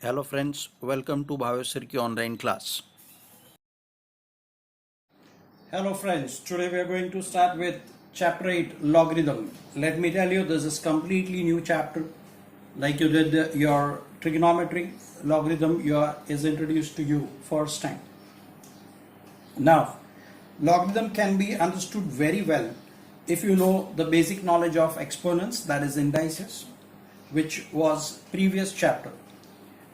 Hello friends, welcome to Bhavesh online class. Hello friends, today we are going to start with chapter 8 logarithm. Let me tell you, this is completely new chapter. Like you did your trigonometry, logarithm is introduced to you first time. Now, logarithm can be understood very well if you know the basic knowledge of exponents, that is indices, which was previous chapter.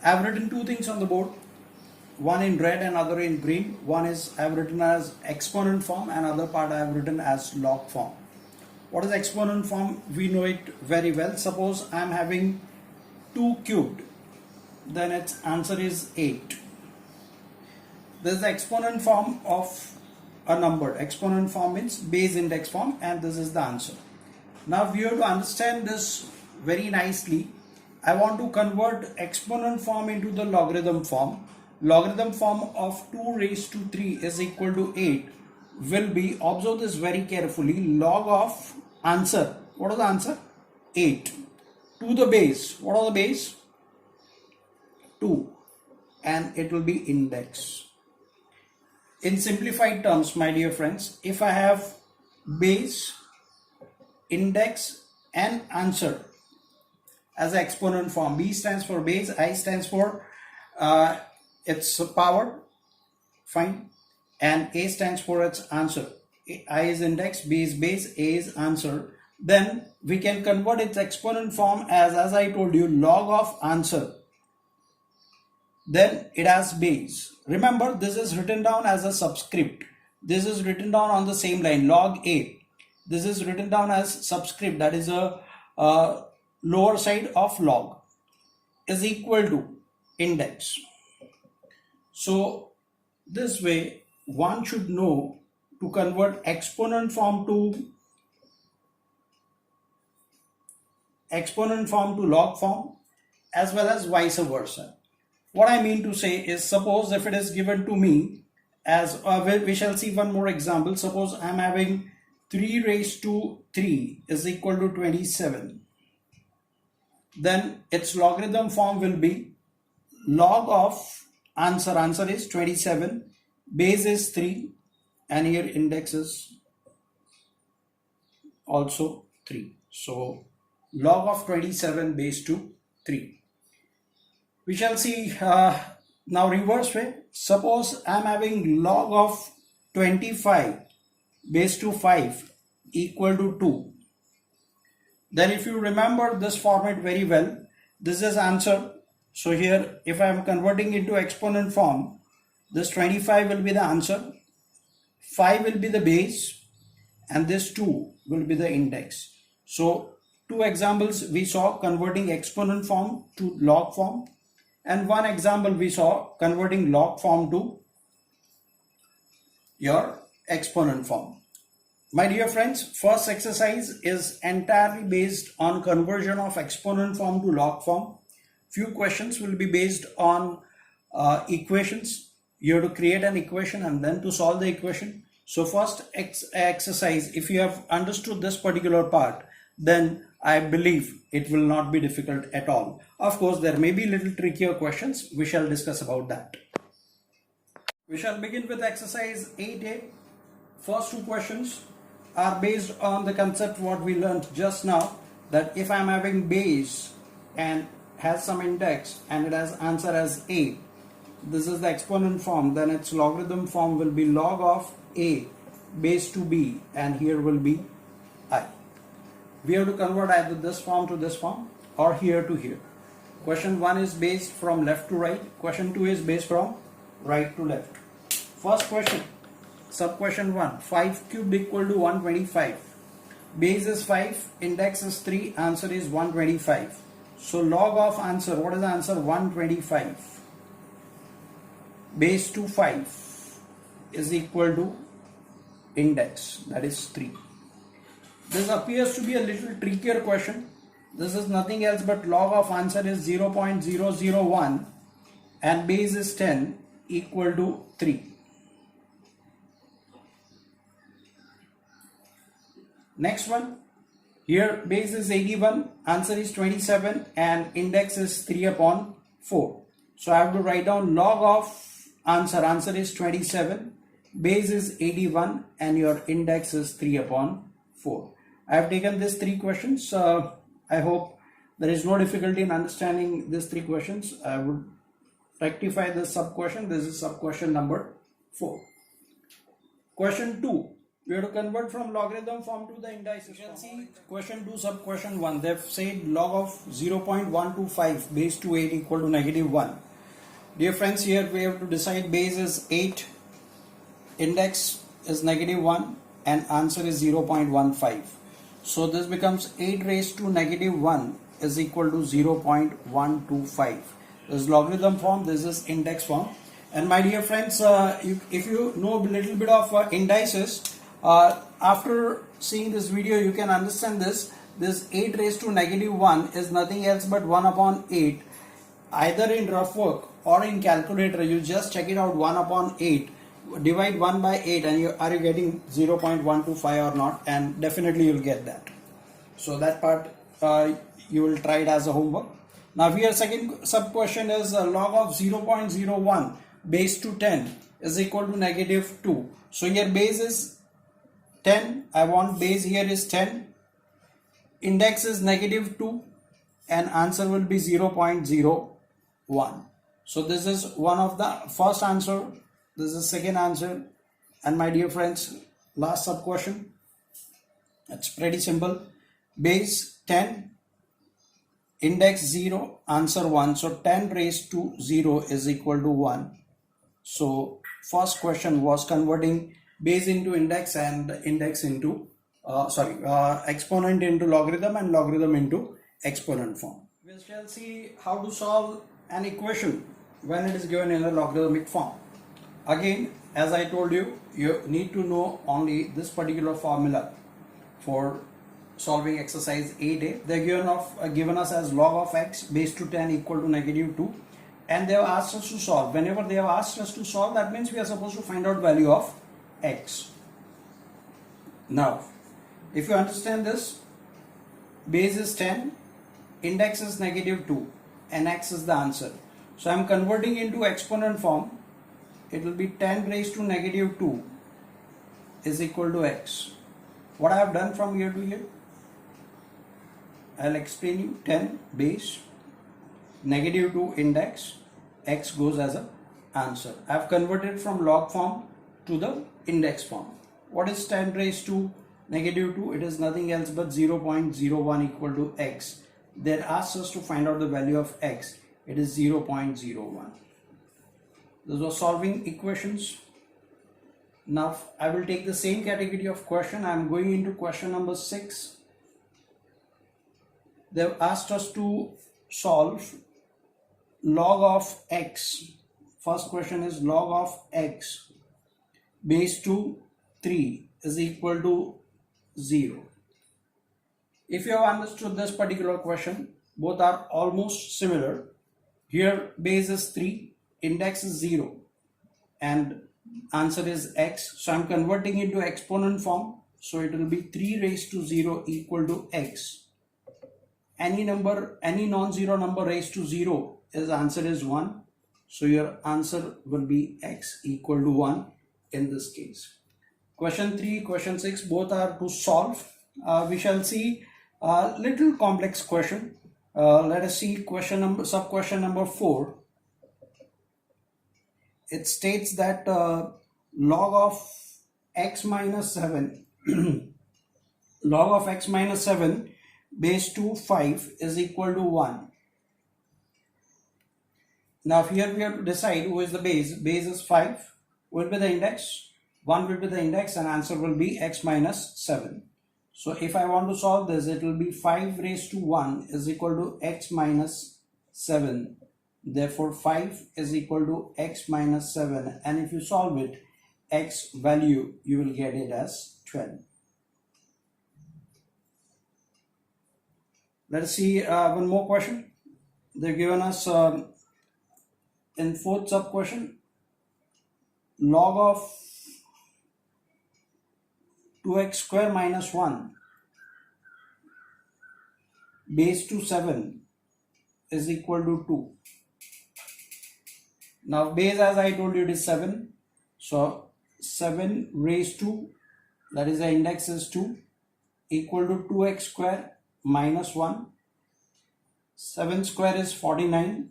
I have written two things on the board, one in red and other in green. One is I have written as exponent form and other part I have written as log form. What is exponent form? We know it very well. Suppose I am having 2 cubed, then its answer is 8. This is the exponent form of a number. Exponent form means base index form, and this is the answer. Now we have to understand this very nicely. I want to convert exponent form into the logarithm form. Logarithm form of 2 raised to 3 is equal to 8 will be, observe this very carefully, log of answer. What is the answer? 8 to the base. What are the base? 2, and it will be index. In simplified terms, my dear friends, if I have base, index and answer as an exponent form, B stands for base, I stands for its power, fine, and A stands for its answer. I is index, B is base, A is answer. Then we can convert its exponent form as I told you, log of answer. Then it has base. Remember, this is written down as a subscript. This is written down on the same line, log A. This is written down as subscript, that is a lower side of log, is equal to index. So this way one should know to convert exponent form to log form, as well as vice versa. What I mean to say is, suppose if it is given to me as we shall see one more example. Suppose I am having 3 raised to 3 is equal to 27. Then its logarithm form will be log of answer. Answer is 27, base is 3, and here index is also 3. So log of 27 base to 3. We shall see now reverse way. Suppose I am having log of 25 base to 5 equal to 2. Then if you remember this format very well, this is answer. So here if I am converting into exponent form, this 25 will be the answer, 5 will be the base, and this 2 will be the index. So two examples we saw converting exponent form to log form, and one example we saw converting log form to your exponent form. My dear friends, first exercise is entirely based on conversion of exponent form to log form. Few questions will be based on equations. You have to create an equation and then to solve the equation. So first exercise, if you have understood this particular part, then I believe it will not be difficult at all. Of course, there may be little trickier questions. We shall discuss about that. We shall begin with exercise 8A. First two questions are based on the concept what we learned just now, that if I am having base and has some index and it has answer as A, this is the exponent form, then its logarithm form will be log of A base to B, and here will be I. We have to convert either this form to this form or here to here. Question 1 is based from left to right. Question 2 is based from right to left. First question, sub question 1, 5 cubed equal to 125. Base is 5, index is 3, answer is 125. So log of answer, what is the answer? 125 base to 5 is equal to index, that is 3. This appears to be a little trickier question. This is nothing else but log of answer is 0.001 and base is 10 equal to 3. Next one, here base is 81, answer is 27, and index is 3 upon 4. So I have to write down log of answer is 27, base is 81, and your index is 3 upon 4. I have taken these 3 questions. I hope there is no difficulty in understanding these 3 questions. I would rectify this sub question. This is sub question number 4. Question 2. We have to convert from logarithm form to the indices form. See question 2 sub question 1. They've said log of 0.125 base to 8 equal to -1. Dear friends, here we have to decide base is 8, index is -1, and answer is 0.15. So this becomes 8 raised to -1 is equal to 0.125. This is logarithm form, this is index form. And my dear friends, if you know a little bit of indices, after seeing this video you can understand this. This 8 raised to -1 is nothing else but 1 upon 8. Either in rough work or in calculator, you just check it out. 1 upon 8, divide 1 by 8, and are you getting 0.125 or not? And definitely you'll get that. So that part you will try it as a homework. Now here second sub question is log of 0.01 base to 10 is equal to -2. So here base is 10. I want base here is 10. Index is -2, and answer will be 0.01. So this is one of the first answer. This is second answer. And my dear friends, last sub question. It's pretty simple. Base 10, index 0, answer 1. So 10 raised to 0 is equal to 1. So first question was converting base into index and index into exponent into logarithm and logarithm into exponent form. We shall see how to solve an equation when it is given in a logarithmic form. Again, as I told you, you need to know only this particular formula for solving exercise 8a. They're given us as log of x base to 10 equal to -2, and they have asked us to solve. Whenever they have asked us to solve, that means we are supposed to find out value of x. Now, if you understand this, base is 10, index is -2, and x is the answer. So I am converting into exponent form. It will be 10 raised to -2 is equal to x. What I have done from here to here, I'll explain you. 10 base, -2 index, x goes as an answer. I have converted from log form to the index form. What is 10 raised to -2? It is nothing else but 0.01 equal to x. They asked us to find out the value of x. It is 0.01. Those were solving equations. Now I will take the same category of question. I am going into question number 6. They have asked us to solve log of x. First question is log of x base to 3 is equal to 0. If you have understood this particular question, both are almost similar. Here base is 3, index is 0, and answer is x. So I am converting into exponent form. So it will be 3 raised to 0 equal to x. Any number, any non-zero number raised to 0, is answer is 1. So your answer will be x equal to 1 in this case. Question 3, question 6, both are to solve. We shall see a little complex question. Let us see sub question number 4. It states that log of x minus 7 log of x minus 7 base to 5 is equal to 1. Now here we have to decide who is the base. Base is 5, will be the index, 1 will be the index, and answer will be x minus 7. So if I want to solve this, it will be 5 raised to 1 is equal to x minus 7. Therefore 5 is equal to x minus 7, and if you solve it, x value you will get it as 12. Let's see one more question. They've given us in fourth sub question, log of 2x square minus 1 base to 7 is equal to 2. Now base, as I told you, it is 7. So 7 raised to, that is the index is 2, equal to 2x square minus 1. 7 square is 49.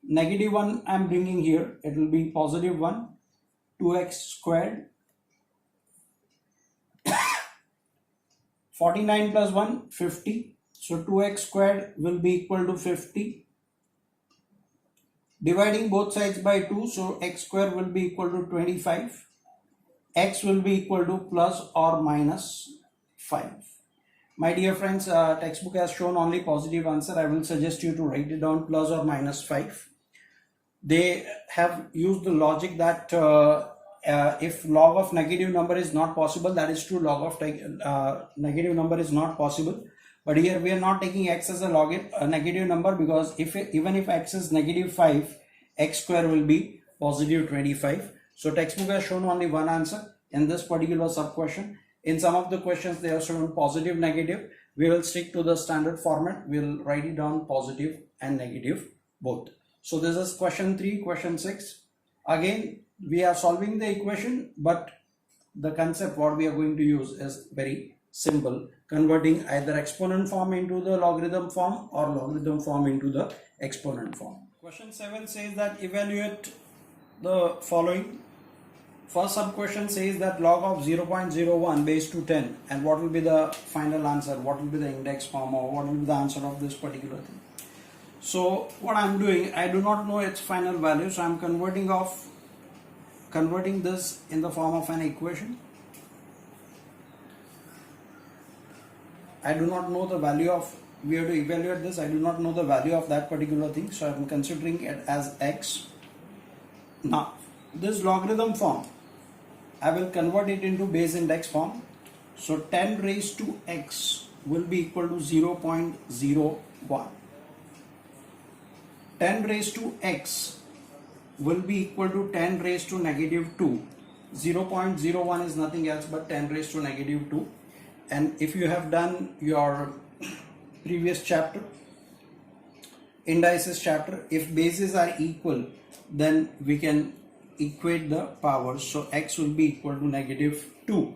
Negative 1 I am bringing here, it will be positive 1. 2x squared. 49 plus 1, 50. So 2x squared will be equal to 50. Dividing both sides by 2, so x square will be equal to 25. X will be equal to plus or minus 5. My dear friends, textbook has shown only positive answer. I will suggest you to write it down plus or minus 5. They have used the logic that if log of negative number is not possible, that is true, log of negative number is not possible. But here we are not taking x as a negative number, because even if x is negative 5, x square will be positive 25. So textbook has shown only one answer in this particular sub question. In some of the questions they have shown positive, negative. We will stick to the standard format. We will write it down positive and negative both. So this is question 3, question 6. Again, we are solving the equation, but the concept what we are going to use is very simple, converting either exponent form into the logarithm form or logarithm form into the exponent form. Question 7 says that evaluate the following. First sub question says that log of 0.01 base to 10, and what will be the final answer, what will be the index form, or what will be the answer of this particular thing. So what I am doing, I do not know its final value, so I am converting this in the form of an equation. I do not know the value of, we have to evaluate this, I do not know the value of that particular thing, so I am considering it as x. Now this logarithm form, I will convert it into base index form. So 10 raised to x will be equal to 0.01. 10 raised to x will be equal to 10 raised to negative 2. 0.01 is nothing else but 10 raised to negative 2. And if you have done your previous chapter, indices chapter, if bases are equal, then we can equate the powers. So x will be equal to negative 2.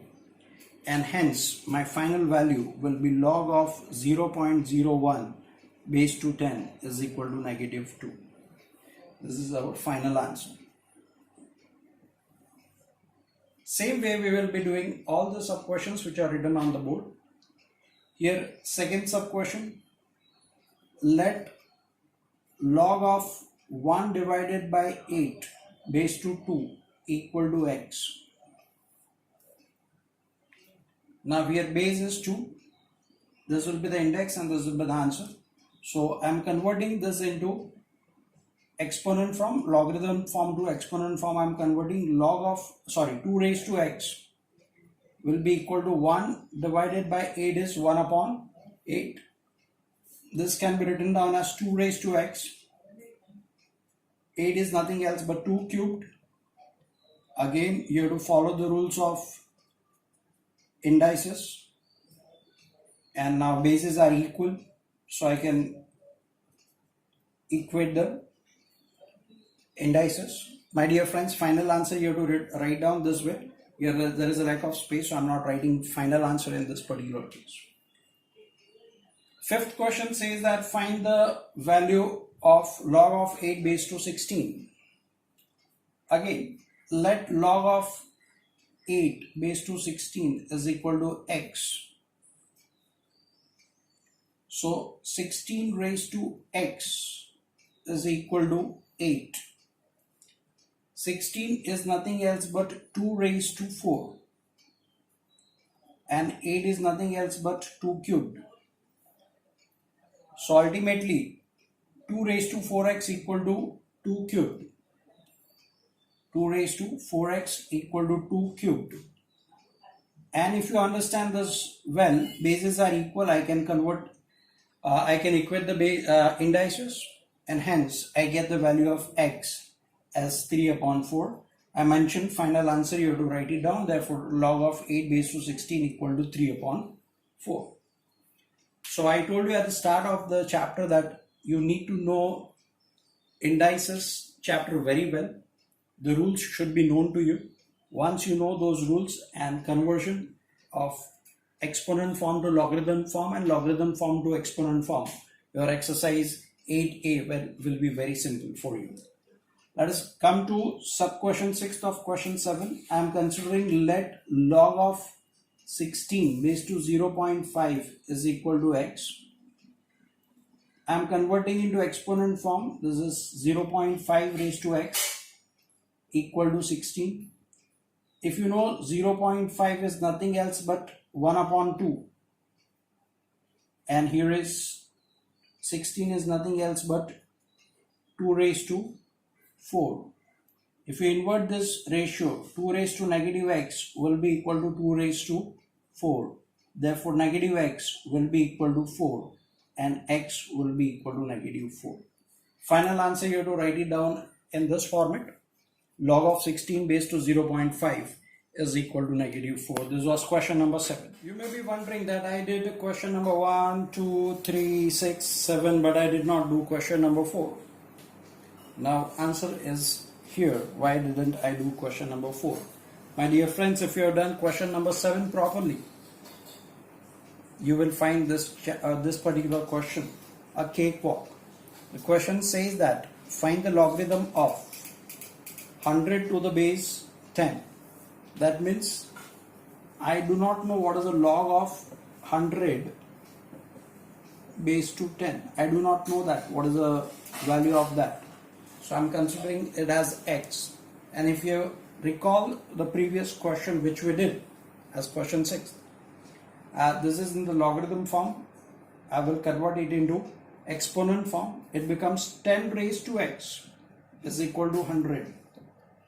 And hence my final value will be log of 0.01 base to 10 is equal to negative 2. This is our final answer. Same way we will be doing all the sub questions which are written on the board. Here second sub question, let log of 1 divided by 8 base to 2 equal to x. Now here base is 2, this will be the index and this will be the answer. So I am converting this into exponent from logarithm form to exponent form. I am converting 2 raised to x will be equal to 1 divided by 8 is 1 upon 8. This can be written down as 2 raised to x. 8 is nothing else but 2 cubed. Again you have to follow the rules of indices, and now bases are equal, so I can equate the indices. My dear friends, final answer you have to write down this way. Here there is a lack of space, so I am not writing final answer in this particular case. Fifth question says that find the value of log of 8 base to 16. Again, let log of 8 base to 16 is equal to x. So 16 raised to x is equal to 8. 16 is nothing else but 2 raised to 4, and 8 is nothing else but 2 cubed. So ultimately 2 raised to 4x equal to 2 cubed. 2 raised to 4x equal to 2 cubed. And if you understand this well, bases are equal, I can equate the indices, and hence I get the value of x as 3 upon 4. I mentioned final answer, you have to write it down. Therefore log of 8 base to 16 equal to 3 upon 4. So I told you at the start of the chapter that you need to know indices chapter very well. The rules should be known to you. Once you know those rules and conversion of exponent form to logarithm form and logarithm form to exponent form, your exercise 8a will be very simple for you. Let us come to sub question 6 of question 7. I am considering let log of 16 raised to 0.5 is equal to x. I am converting into exponent form. This is 0.5 raised to x equal to 16. If you know 0.5 is nothing else but 1 upon 2, and here is 16 is nothing else but 2 raised to 4. If you invert this ratio, 2 raised to negative x will be equal to 2 raised to 4. Therefore, negative x will be equal to 4 and x will be equal to negative 4. Final answer, you have to write it down in this format. Log of 16 base to 0.5 is equal to negative 4. This was question number 7. You may be wondering that I did question number 1, 2, 3, 6, 7, but I did not do question number 4. Now answer is here. Why didn't I do question number 4? My dear friends, if you have done question number 7 properly, you will find this particular question a cakewalk. The question says that find the logarithm of 100 to the base 10. That means I do not know what is the log of 100 base to 10. I do not know that. What is the value of that? So I am considering it as x. And if you recall the previous question which we did as question 6, this is in the logarithm form. I will convert it into exponent form. It becomes 10 raised to x is equal to 100.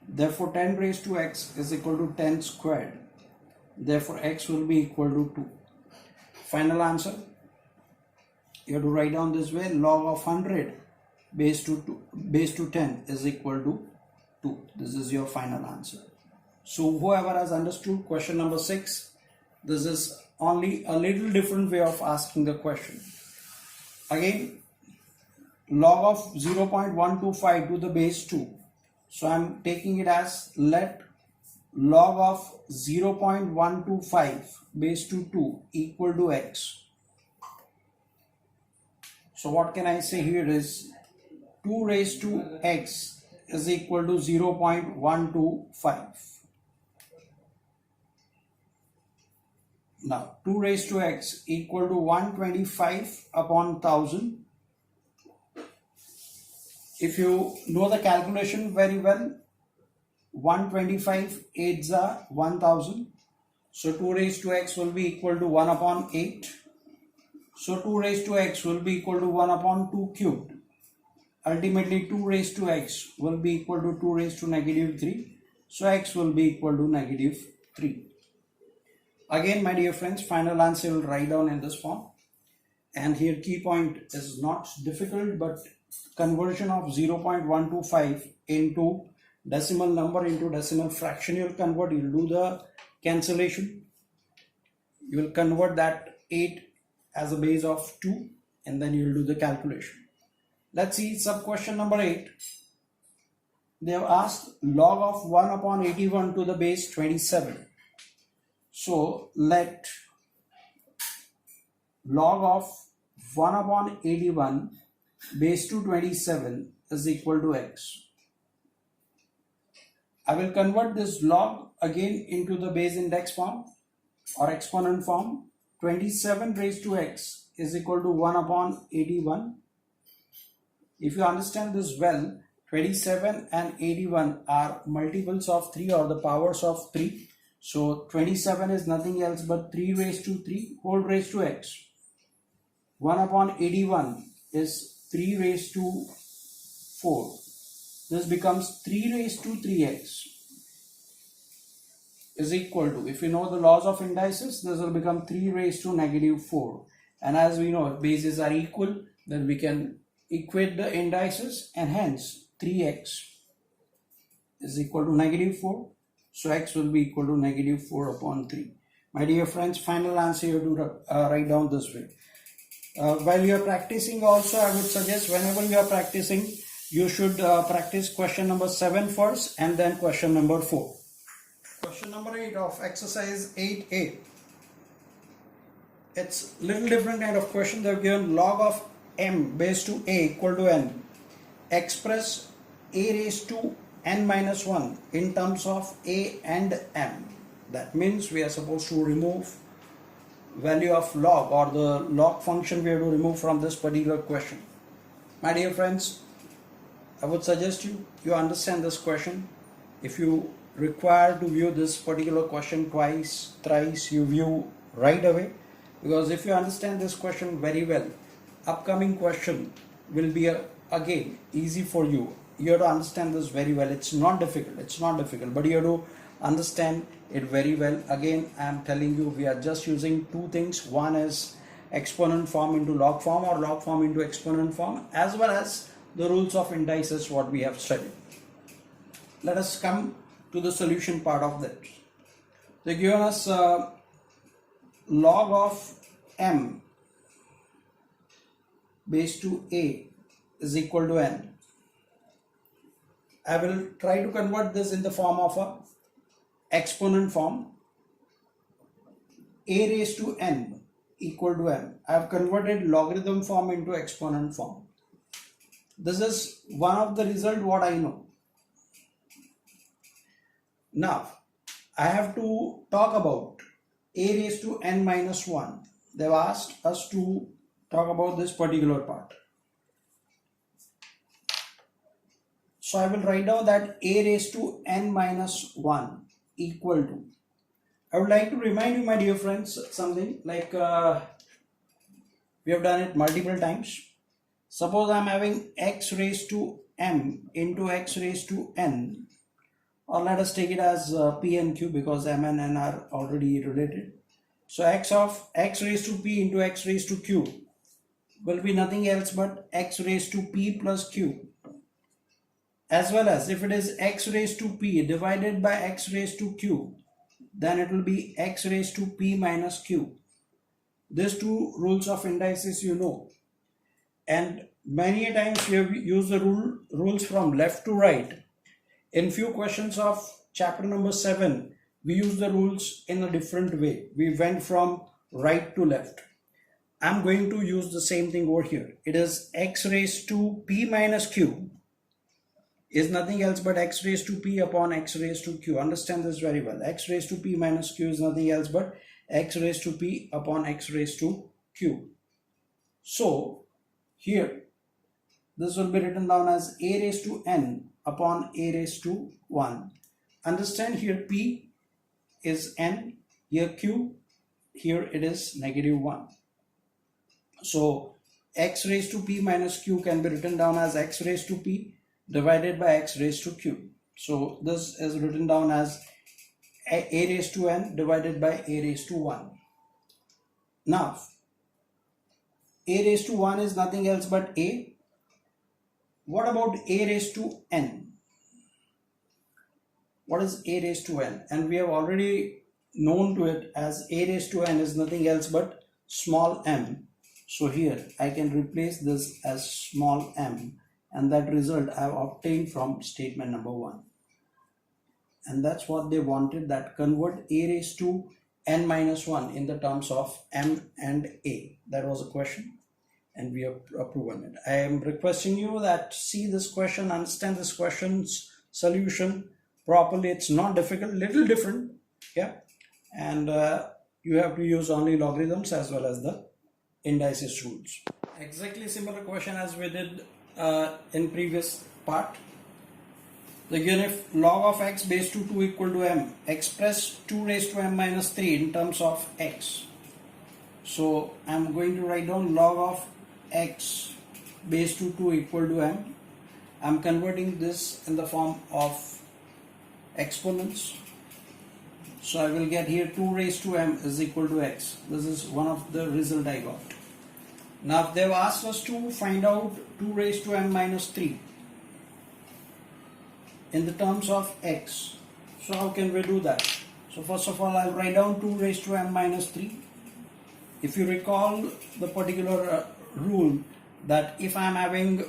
Therefore 10 raised to x is equal to 10 squared. Therefore x will be equal to 2. Final answer, you have to write down this way. Log of 100 base to 10 is equal to 2. This is your final answer. So whoever has understood question number 6, this is only a little different way of asking the question. Again, log of 0.125 to the base 2. So I am taking it as let log of 0.125 base to 2 equal to x. So what can I say here is 2 raised to x is equal to 0.125. Now 2 raised to x equal to 125 upon 1000. If you know the calculation very well, 125 8s are 1000. So 2 raised to x will be equal to 1 upon 8. So 2 raised to x will be equal to 1 upon 2 cubed. Ultimately 2 raised to x will be equal to 2 raised to negative 3. So x will be equal to negative 3. Again, my dear friends, final answer will write down in this form. And here key point is not difficult, but conversion of 0.125 into decimal number into decimal fraction. You will convert, you will do the cancellation. You will convert that 8 as a base of 2 and then you will do the calculation. Let's see sub question number 8. They have asked log of 1 upon 81 to the base 27. So let log of 1 upon 81 base to 27 is equal to x. I will convert this log again into the base index form or exponent form. 27 raised to x is equal to 1 upon 81. If you understand this well, 27 and 81 are multiples of 3 or the powers of 3. So 27 is nothing else but 3 raised to 3 whole raised to x. 1 upon 81 is 3 raised to 4. This becomes 3 raised to 3x is equal to, if you know the laws of indices, this will become 3 raised to negative 4. And as we know, if bases are equal, then we can equate the indices and hence 3x is equal to negative 4. So x will be equal to negative 4 upon 3. My dear friends, final answer you have to write down this way. While you are practicing also, I would suggest whenever you are practicing, you should practice question number 7 first and then question number 4. Question number 8 of exercise 8A. It's little different kind of question. They've given log of m base to a equal to n. Express a raised to n minus 1 in terms of a and m. That means we are supposed to remove value of log, or the log function we have to remove from this particular question. My dear friends, I would suggest you understand this question. If you require to view this particular question twice, thrice, you view right away, because if you understand this question very well, upcoming question will be again easy for you. You have to understand this very well. It's not difficult, but you have to understand it very well. Again, I am telling you, we are just using two things. One is exponent form into log form, or log form into exponent form, as well as the rules of indices what we have studied. Let us come to the solution part of that. They given us log of m base to a is equal to n. I will try to convert this in the form of a exponent form. A raised to n equal to m. I have converted logarithm form into exponent form. This is one of the result what I know. Now I have to talk about a raised to n minus 1. They've asked us to talk about this particular part. So I will write down that a raised to n minus 1 equal to. I would like to remind you, my dear friends, something like we have done it multiple times. Suppose I am having x raised to m into x raised to n, or let us take it as p and q, because m and n are already related. So x of x raised to p into x raised to q will be nothing else but x raised to p plus q, as well as if it is x raised to p divided by x raised to q, then it will be x raised to p minus q. These two rules of indices you know, and many times we have used the rules from left to right. In few questions of chapter number 7, we use the rules in a different way. We went from right to left. I'm going to use the same thing over here. It is x raised to p minus q is nothing else but x raised to p upon x raised to q. Understand this very well. X raised to p minus q is nothing else but x raised to p upon x raised to q. So here this will be written down as a raised to n upon a raised to 1. Understand, here p is n, here q, here it is negative 1. So x raised to p minus q can be written down as x raised to p divided by x raised to q. So this is written down as a raised to n divided by a raised to 1. Now a raised to 1 is nothing else but a. What about a raised to n? What is a raised to n? And we have already known to it as a raised to n is nothing else but small m. So here I can replace this as small m, and that result I have obtained from statement number 1. And that's what they wanted, that convert a raised to n minus 1 in the terms of m and a. That was a question, and we have proven it. I am requesting you that see this question, understand this question's solution properly. It's not difficult, little different, yeah, and you have to use only logarithms as well as the indices rules. Exactly similar question as we did in previous part. Again, if log of x base to 2 equal to m, express 2 raised to m minus 3 in terms of x. So I'm going to write down log of x base to 2 equal to m. I'm converting this in the form of exponents. So I will get here 2 raised to m is equal to x. This is one of the result I got. Now they've asked us to find out 2 raised to m minus 3 in the terms of x. So how can we do that? So first of all, I'll write down 2 raised to m minus 3. If you recall the particular rule that if I'm having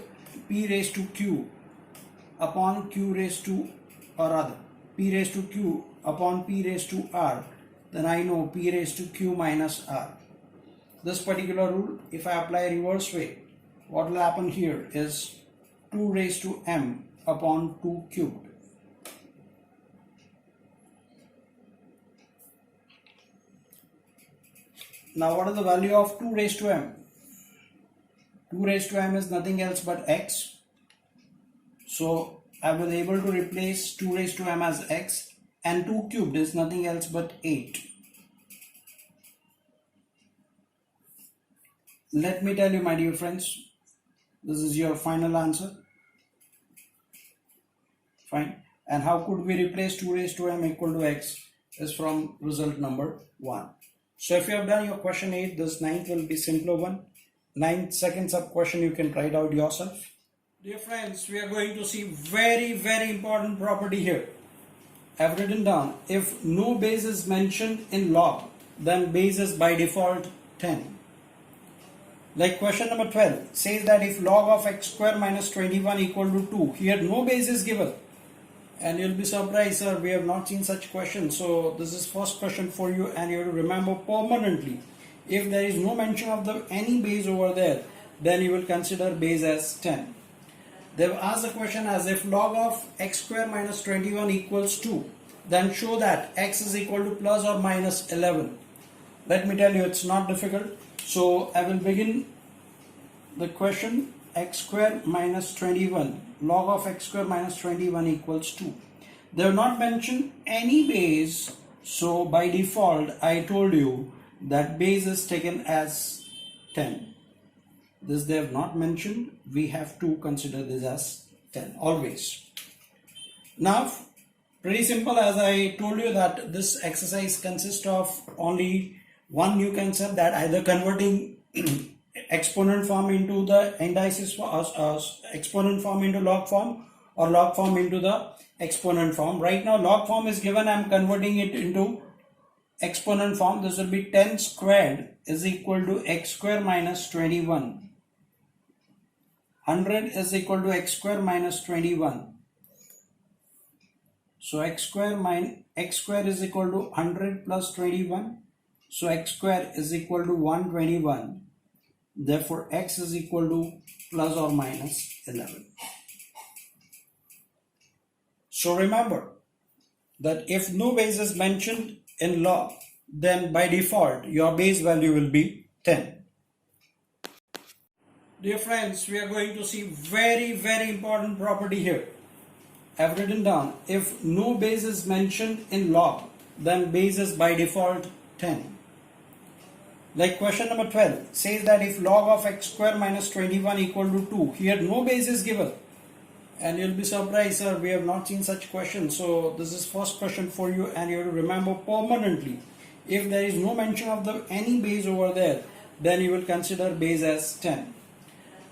p raised to q upon q raised to, or rather p raised to q upon p raised to r, then I know p raised to q minus r. This particular rule, if I apply reverse way, what will happen here is 2 raised to m upon 2 cubed. Now what is the value of 2 raised to m? 2 raised to m is nothing else but x. So I was able to replace 2 raised to m as x, and 2 cubed is nothing else but 8. Let me tell you, my dear friends, this is your final answer. Fine. And how could we replace 2 raised to m equal to x is from result number 1. So if you have done your question 8, this 9th will be simpler one. 9th second sub question you can try it out yourself. Dear friends, we are going to see very important property here. I've written down, if no base is mentioned in log, then base is by default 10. Like question number 12 says that if log of x square minus 21 equal to 2, here no base is given. And you'll be surprised, sir, we have not seen such question. So this is first question for you, and you have to remember permanently, if there is no mention of any base over there, then you will consider base as 10. They've asked the question as if log of x square minus 21 equals 2, then show that x is equal to plus or minus 11. Let me tell you, it's not difficult. So I will begin the question. X square minus 21, log of x square minus 21 equals 2. They have not mentioned any base, so by default I told you that base is taken as 10. This they have not mentioned, we have to consider this as 10 always. Now pretty simple, as I told you that this exercise consists of only one new concept, that either converting exponent form into the indices, exponent form into log form, or log form into the exponent form. Right now log form is given, I am converting it into exponent form. This will be 10 squared is equal to x square minus 21. 100 is equal to x square minus 21. So x square is equal to 100 plus 21. So x square is equal to 121. Therefore x is equal to plus or minus 11. So remember that if no base is mentioned in log, then by default your base value will be 10. Dear friends, we are going to see very important property here. I've written down, if no base is mentioned in log, then base is by default 10. Like question number 12 says that if log of x square minus 21 equal to 2, here no base is given. And you'll be surprised, sir, we have not seen such question. So this is first question for you, and you have to remember permanently, if there is no mention of any base over there, then you will consider base as 10.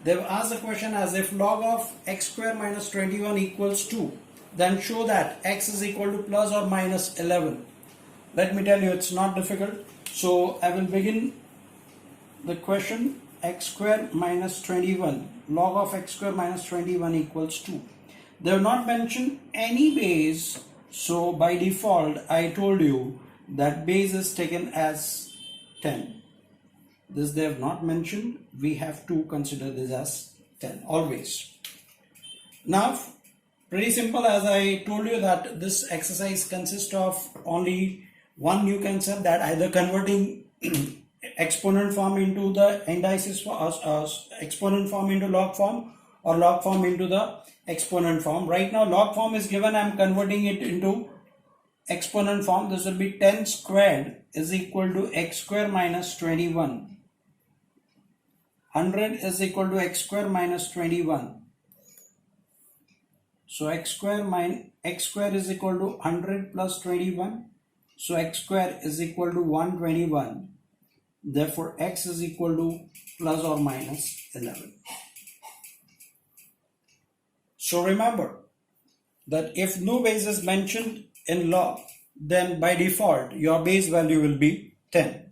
They've asked the question as if log of x square minus 21 equals 2, then show that x is equal to plus or minus 11. Let me tell you, it's not difficult. So I will begin the question. X square minus 21, log of x square minus 21 equals 2. They have not mentioned any base, so by default I told you that base is taken as 10. This they have not mentioned, we have to consider this as 10 always. Now pretty simple, as I told you that this exercise consists of only one new concept, that either converting exponent form into the indices, exponent form into log form, or log form into the exponent form. Right now log form is given, I am converting it into exponent form. This will be 10 squared is equal to x square minus 21. 100 is equal to x square minus 21. So x square is equal to 100 plus 21. So x square is equal to 121. Therefore x is equal to plus or minus 11. So remember that if no base is mentioned in log, then by default your base value will be 10.